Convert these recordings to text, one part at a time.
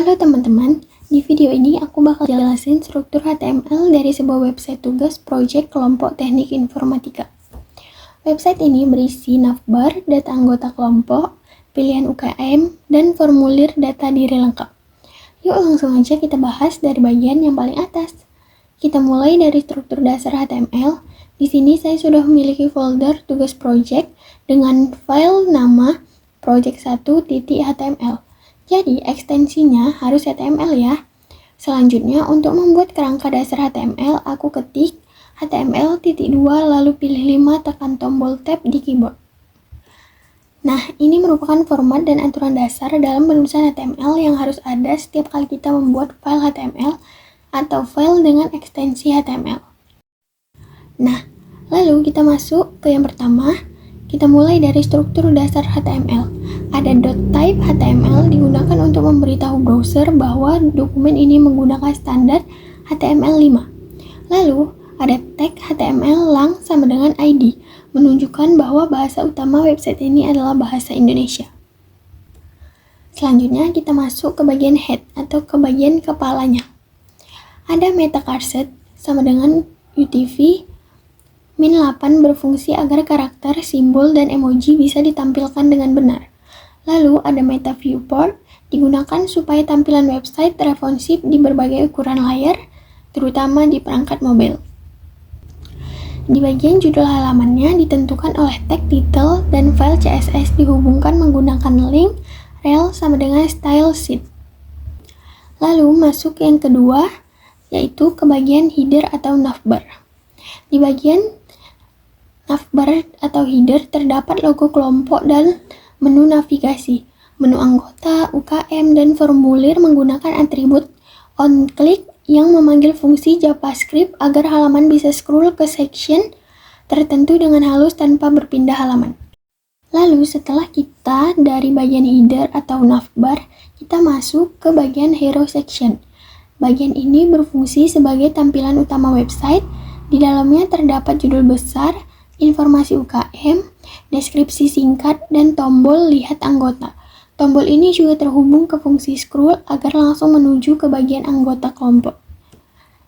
Halo teman-teman, di video ini aku bakal jelasin struktur HTML dari sebuah website tugas proyek kelompok teknik informatika. Website ini berisi navbar, data anggota kelompok, pilihan UKM, dan formulir data diri lengkap. Yuk langsung aja kita bahas dari bagian yang paling atas. Kita mulai dari struktur dasar HTML. Di sini saya sudah memiliki folder tugas proyek dengan file nama project1.html. Jadi, ekstensinya harus HTML ya. Selanjutnya, untuk membuat kerangka dasar HTML, aku ketik HTML.2 lalu pilih 5 tekan tombol tab di keyboard. Nah, ini merupakan format dan aturan dasar dalam penulisan HTML yang harus ada setiap kali kita membuat file HTML atau file dengan ekstensi HTML. Nah, lalu kita masuk ke yang pertama. Kita mulai dari struktur dasar HTML. Ada .type HTML digunakan untuk memberitahu browser bahwa dokumen ini menggunakan standar HTML5. Lalu, ada tag HTML lang sama dengan ID, menunjukkan bahwa bahasa utama website ini adalah bahasa Indonesia. Selanjutnya, kita masuk ke bagian head atau ke bagian kepalanya. Ada meta charset sama dengan UTF -8 berfungsi agar karakter, simbol, dan emoji bisa ditampilkan dengan benar. Lalu ada meta viewport, digunakan supaya tampilan website responsif di berbagai ukuran layar, terutama di perangkat mobil. Di bagian judul halamannya ditentukan oleh tag title dan file CSS dihubungkan menggunakan link, rel, sama dengan style sheet. Lalu masuk yang kedua, yaitu ke bagian header atau navbar. Di bagian navbar atau header terdapat logo kelompok dan menu navigasi, menu anggota, UKM, dan formulir menggunakan atribut onClick yang memanggil fungsi JavaScript agar halaman bisa scroll ke section tertentu dengan halus tanpa berpindah halaman. Lalu setelah kita dari bagian header atau navbar, kita masuk ke bagian hero section. Bagian ini berfungsi sebagai tampilan utama website. Di dalamnya terdapat judul besar, informasi UKM, deskripsi singkat, dan tombol lihat anggota. Tombol ini juga terhubung ke fungsi scroll agar langsung menuju ke bagian anggota kelompok.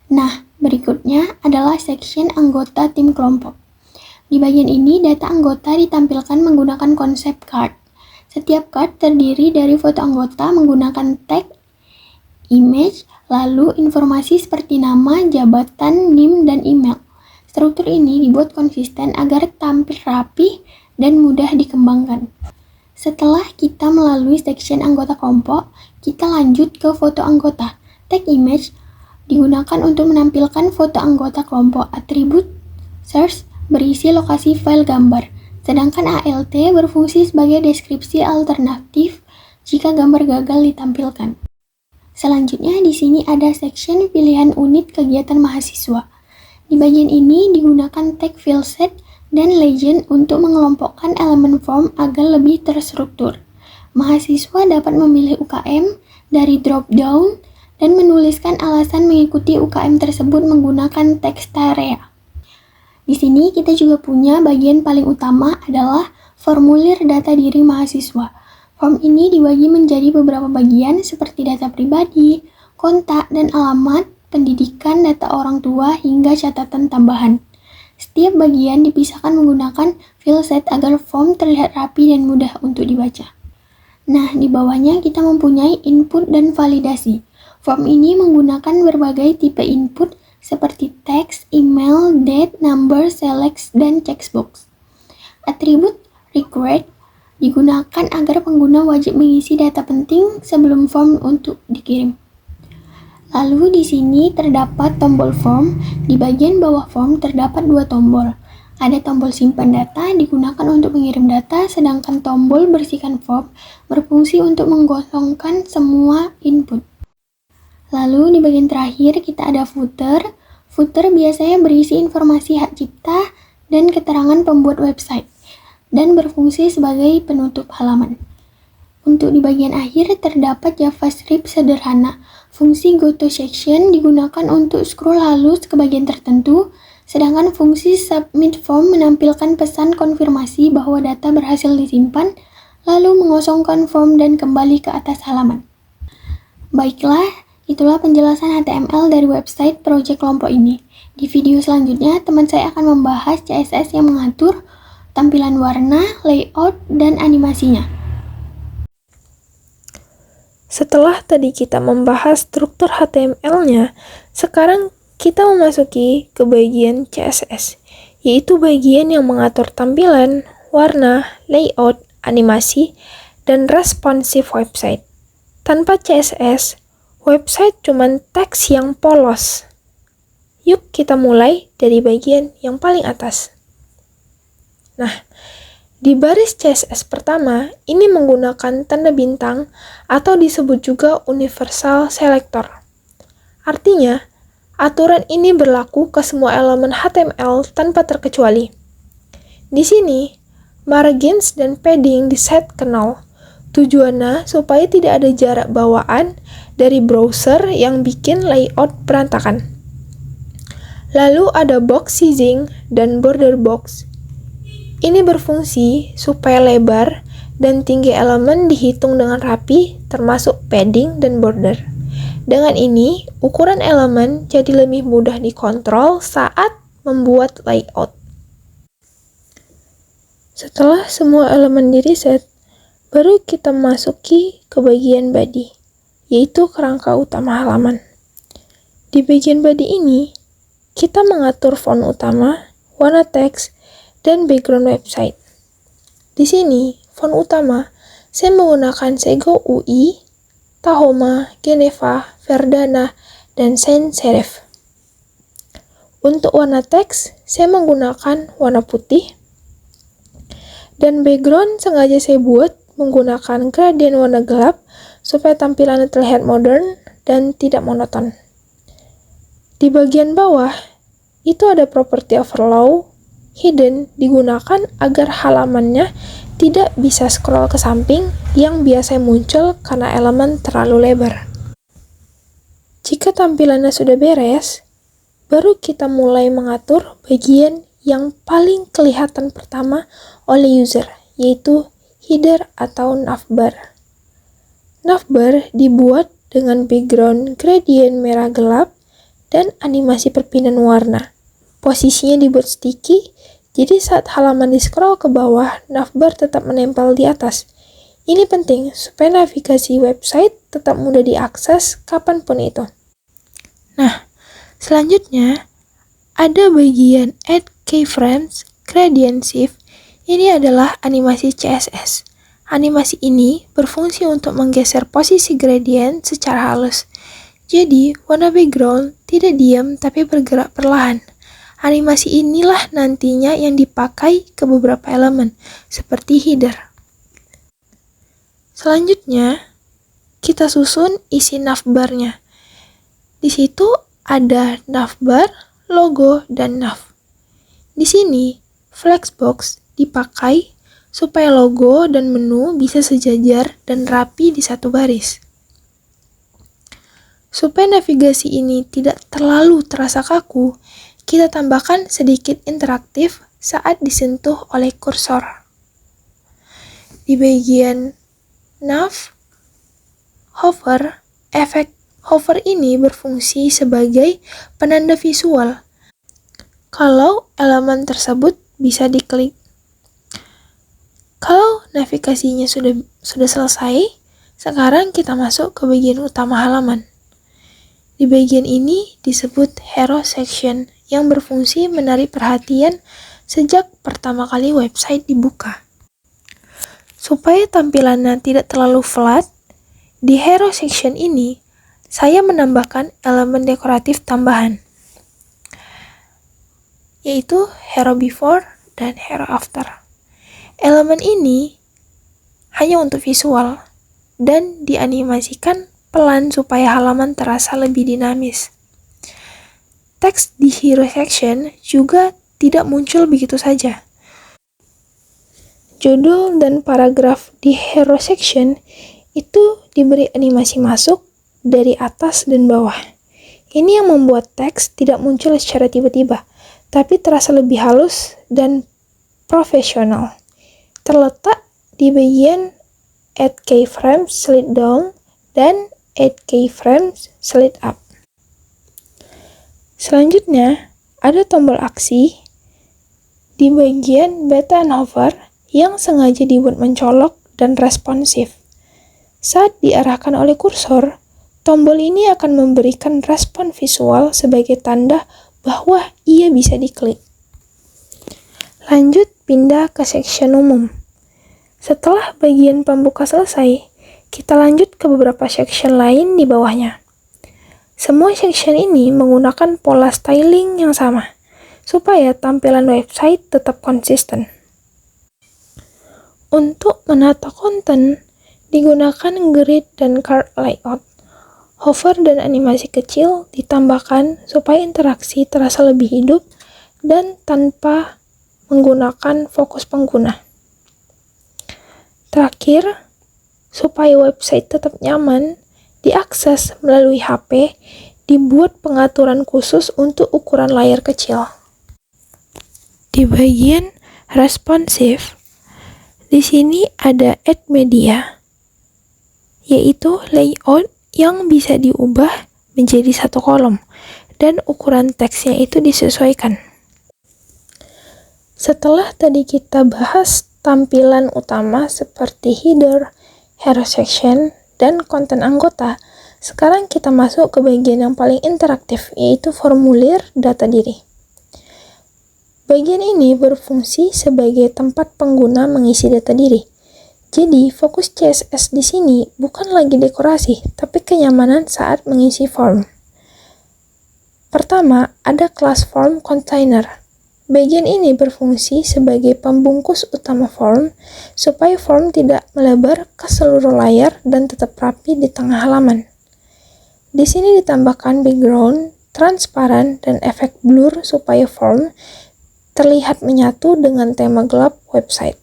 Nah, berikutnya adalah section anggota tim kelompok. Di bagian ini, data anggota ditampilkan menggunakan konsep card. Setiap card terdiri dari foto anggota menggunakan tag, image, lalu informasi seperti nama, jabatan, NIM, dan email. Struktur ini dibuat konsisten agar tampil rapi dan mudah dikembangkan. Setelah kita melalui section anggota kelompok, kita lanjut ke foto anggota. Tag image digunakan untuk menampilkan foto anggota kelompok. Atribut search berisi lokasi file gambar, sedangkan ALT berfungsi sebagai deskripsi alternatif jika gambar gagal ditampilkan. Selanjutnya di sini ada section pilihan unit kegiatan mahasiswa. Di bagian ini digunakan tag fieldset dan legend untuk mengelompokkan elemen form agar lebih terstruktur. Mahasiswa dapat memilih UKM dari drop down dan menuliskan alasan mengikuti UKM tersebut menggunakan text area. Di sini kita juga punya bagian paling utama adalah formulir data diri mahasiswa. Form ini dibagi menjadi beberapa bagian seperti data pribadi, kontak, dan alamat, pendidikan, data orang tua, hingga catatan tambahan. Setiap bagian dipisahkan menggunakan fieldset agar form terlihat rapi dan mudah untuk dibaca. Nah, di bawahnya kita mempunyai input dan validasi. Form ini menggunakan berbagai tipe input seperti text, email, date, number, select, dan checkbox. Atribut required digunakan agar pengguna wajib mengisi data penting sebelum form untuk dikirim. Lalu di sini terdapat tombol form. Di bagian bawah form terdapat dua tombol. Ada tombol simpan data digunakan untuk mengirim data, sedangkan tombol bersihkan form berfungsi untuk menggosongkan semua input. Lalu di bagian terakhir kita ada footer. Footer biasanya berisi informasi hak cipta dan keterangan pembuat website, dan berfungsi sebagai penutup halaman. Untuk di bagian akhir terdapat JavaScript sederhana. Fungsi GoToSection digunakan untuk scroll halus ke bagian tertentu, sedangkan fungsi Submit Form menampilkan pesan konfirmasi bahwa data berhasil disimpan, lalu mengosongkan form dan kembali ke atas halaman. Baiklah, itulah penjelasan HTML dari website proyek kelompok ini. Di video selanjutnya, teman saya akan membahas CSS yang mengatur tampilan warna, layout, dan animasinya. Setelah tadi kita membahas struktur HTML-nya, sekarang kita memasuki ke bagian CSS, yaitu bagian yang mengatur tampilan, warna, layout, animasi, dan responsive website. Tanpa CSS, website cuma teks yang polos. Yuk kita mulai dari bagian yang paling atas. Nah, di baris CSS pertama, ini menggunakan tanda bintang atau disebut juga universal selector. Artinya, aturan ini berlaku ke semua elemen HTML tanpa terkecuali. Di sini, margins dan padding diset ke 0. Tujuannya supaya tidak ada jarak bawaan dari browser yang bikin layout berantakan. Lalu ada box sizing dan border box. Ini berfungsi supaya lebar dan tinggi elemen dihitung dengan rapi, termasuk padding dan border. Dengan ini, ukuran elemen jadi lebih mudah dikontrol saat membuat layout. Setelah semua elemen di-reset, baru kita masuki ke bagian body, yaitu kerangka utama halaman. Di bagian body ini, kita mengatur font utama, warna teks, dan background website. Di sini, font utama, saya menggunakan Sego UI, Tahoma, Geneva, Verdana, dan sans serif. Untuk warna teks, saya menggunakan warna putih, dan background sengaja saya buat menggunakan gradient warna gelap supaya tampilannya terlihat modern dan tidak monoton. Di bagian bawah, itu ada property overflow, hidden digunakan agar halamannya tidak bisa scroll ke samping yang biasa muncul karena elemen terlalu lebar. Jika tampilannya sudah beres, baru kita mulai mengatur bagian yang paling kelihatan pertama oleh user, yaitu header atau navbar. Navbar dibuat dengan background gradient merah gelap dan animasi perpindahan warna. Posisinya dibuat sticky, jadi saat halaman di-scroll ke bawah, navbar tetap menempel di atas. Ini penting supaya navigasi website tetap mudah diakses kapanpun itu. Nah, selanjutnya ada bagian Add Keyframes, Gradient Shift. Ini adalah animasi CSS. Animasi ini berfungsi untuk menggeser posisi gradient secara halus. Jadi, warna background tidak diam tapi bergerak perlahan. Animasi inilah nantinya yang dipakai ke beberapa elemen, seperti header. Selanjutnya, kita susun isi navbarnya. Di situ ada navbar, logo, dan nav. Di sini, flexbox dipakai supaya logo dan menu bisa sejajar dan rapi di satu baris. Supaya navigasi ini tidak terlalu terasa kaku, kita tambahkan sedikit interaktif saat disentuh oleh kursor. Di bagian nav, hover, efek hover ini berfungsi sebagai penanda visual. Kalau elemen tersebut bisa diklik. Kalau navigasinya sudah selesai, sekarang kita masuk ke bagian utama halaman. Di bagian ini disebut hero section yang berfungsi menarik perhatian sejak pertama kali website dibuka. Supaya tampilannya tidak terlalu flat, di hero section ini saya menambahkan elemen dekoratif tambahan, yaitu hero before dan hero after. Elemen ini hanya untuk visual dan dianimasikan pelan supaya halaman terasa lebih dinamis. Teks di hero section juga tidak muncul begitu saja. Judul dan paragraf di hero section itu diberi animasi masuk dari atas dan bawah. Ini yang membuat teks tidak muncul secara tiba-tiba, tapi terasa lebih halus dan profesional. Terletak di bagian Add Keyframes, Slide Down, dan 8 keyframes slide up. Selanjutnya, ada tombol aksi di bagian button hover yang sengaja dibuat mencolok dan responsif. Saat diarahkan oleh kursor, tombol ini akan memberikan respon visual sebagai tanda bahwa ia bisa diklik. Lanjut pindah ke section umum. Setelah bagian pembuka selesai, kita lanjut ke beberapa section lain di bawahnya. Semua section ini menggunakan pola styling yang sama, supaya tampilan website tetap konsisten. Untuk menata konten, digunakan grid dan card layout. Hover dan animasi kecil ditambahkan supaya interaksi terasa lebih hidup dan tanpa menggunakan fokus pengguna. Terakhir, supaya website tetap nyaman, diakses melalui HP, dibuat pengaturan khusus untuk ukuran layar kecil. Di bagian responsif, di sini ada add media, yaitu layout yang bisa diubah menjadi satu kolom, dan ukuran teksnya itu disesuaikan. Setelah tadi kita bahas tampilan utama seperti header, hero section, dan konten anggota, sekarang kita masuk ke bagian yang paling interaktif, yaitu formulir data diri. Bagian ini berfungsi sebagai tempat pengguna mengisi data diri. Jadi, fokus CSS di sini bukan lagi dekorasi, tapi kenyamanan saat mengisi form. Pertama, ada kelas form container. Bagian ini berfungsi sebagai pembungkus utama form, supaya form tidak melebar ke seluruh layar dan tetap rapi di tengah halaman. Di sini ditambahkan background, transparan, dan efek blur supaya form terlihat menyatu dengan tema gelap website.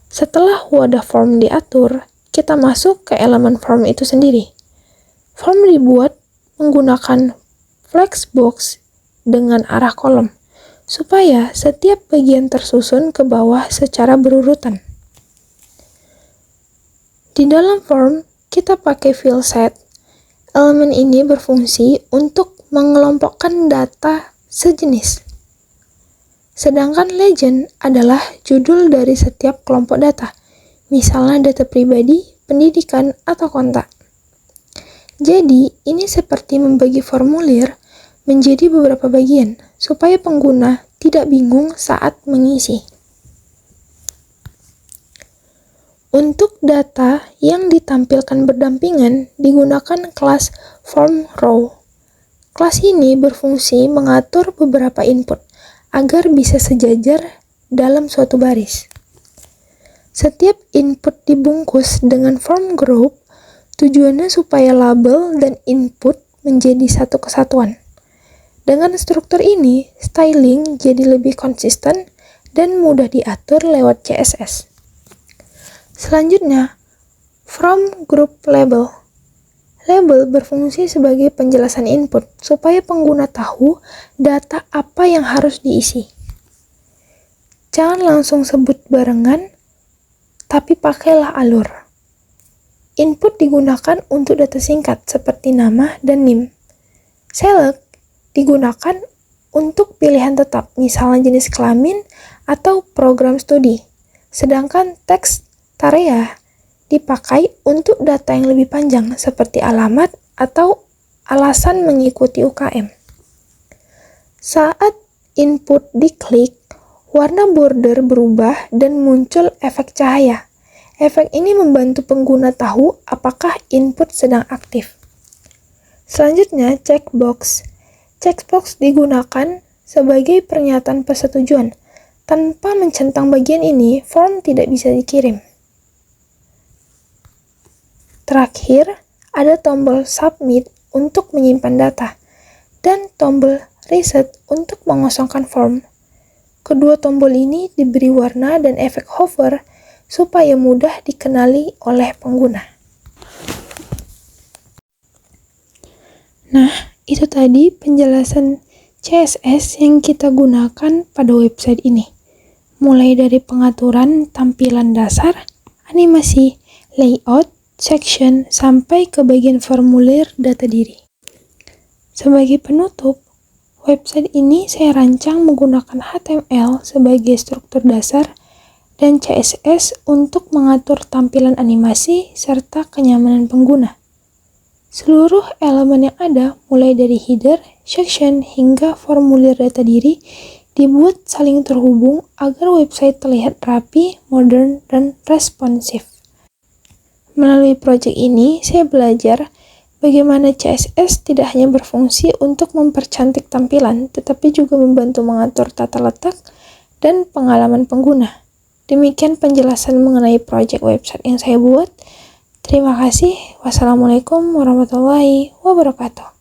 Setelah wadah form diatur, kita masuk ke elemen form itu sendiri. Form dibuat menggunakan flexbox dengan arah kolom, supaya setiap bagian tersusun ke bawah secara berurutan. Di dalam form, kita pakai field set. Elemen ini berfungsi untuk mengelompokkan data sejenis. Sedangkan legend adalah judul dari setiap kelompok data, misalnya data pribadi, pendidikan, atau kontak. Jadi, ini seperti membagi formulir menjadi beberapa bagian, supaya pengguna tidak bingung saat mengisi. Untuk data yang ditampilkan berdampingan, digunakan kelas form row. Kelas ini berfungsi mengatur beberapa input, agar bisa sejajar dalam suatu baris. Setiap input dibungkus dengan form group, tujuannya supaya label dan input menjadi satu kesatuan. Dengan struktur ini, styling jadi lebih konsisten dan mudah diatur lewat CSS. Selanjutnya, from group label. Label berfungsi sebagai penjelasan input, supaya pengguna tahu data apa yang harus diisi. Jangan langsung sebut barengan, tapi pakailah alur. Input digunakan untuk data singkat seperti nama dan NIM. Select digunakan untuk pilihan tetap, misalnya jenis kelamin atau program studi. Sedangkan teks tarea dipakai untuk data yang lebih panjang seperti alamat atau alasan mengikuti UKM. Saat input diklik, warna border berubah dan muncul efek cahaya. Efek ini membantu pengguna tahu apakah input sedang aktif. Selanjutnya, checkbox. Checkbox digunakan sebagai pernyataan persetujuan. Tanpa mencentang bagian ini, form tidak bisa dikirim. Terakhir, ada tombol submit untuk menyimpan data dan tombol reset untuk mengosongkan form. Kedua tombol ini diberi warna dan efek hover supaya mudah dikenali oleh pengguna. Nah, itu tadi penjelasan CSS yang kita gunakan pada website ini. Mulai dari pengaturan tampilan dasar, animasi, layout, section, sampai ke bagian formulir data diri. Sebagai penutup, website ini saya rancang menggunakan HTML sebagai struktur dasar dan CSS untuk mengatur tampilan animasi serta kenyamanan pengguna. Seluruh elemen yang ada, mulai dari header, section, hingga formulir data diri, dibuat saling terhubung agar website terlihat rapi, modern, dan responsif. Melalui proyek ini, saya belajar bagaimana CSS tidak hanya berfungsi untuk mempercantik tampilan, tetapi juga membantu mengatur tata letak dan pengalaman pengguna. Demikian penjelasan mengenai proyek website yang saya buat. Terima kasih. Wassalamualaikum warahmatullahi wabarakatuh.